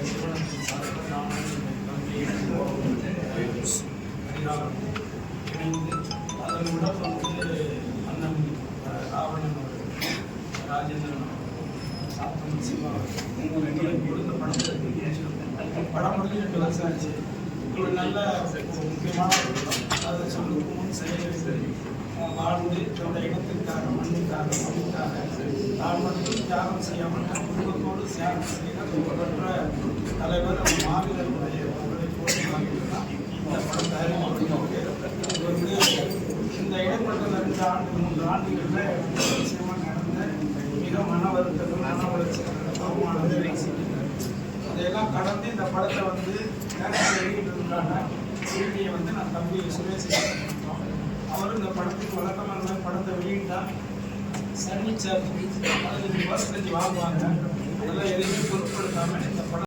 நிறுவனத்தின் சார்பில் நானும் இணைந்து அதனுடன் வந்து அண்ணன் ராவணன் அவர்கள், ராஜேந்திரன் அவர்கள், சாத்தன் சிவா அவர்கள் கொடுத்த படத்தை படம் முடிஞ்சு 2 வருஷம் ஆச்சு. ஒரு நல்ல முக்கியமான அதை சொல்லுக்கு முன் செயல் வாழ்ந்து தன்னுடைய இடத்திற்காக மண்ணுக்காக மண்ணுக்காக தான் மட்டும் தியாகம் செய்யாமல் தன் குடும்பத்தோடு தியாகம் செய்த புகழ்பெற்ற தலைவர் மாவீரர்களுடைய அவர்களை போட்டி தான் இந்த படம் தயாரிக்கப்பட்டு வந்து இந்த இடைப்பட்ட 2 3 ஆண்டுகளில் நிச்சயமாக நடந்த மிக மன வருத்தங்கள் மன வளர்ச்சிகள் அவமானங்களை அதையெல்லாம் கடந்து இந்த படத்தை வந்து வெளியிட்டதுக்கான செய்தியை வந்து நான் தம்பி சுரேஷ் அவரும் இந்த படத்துக்கு வழக்கமான படத்தை வெளியிட்டால் சர்வீஸ் சார்ஜ் 15% வாங்குவாங்க. அதெல்லாம் எதுவுமே பொருட்படுத்தாமல் இந்த படம்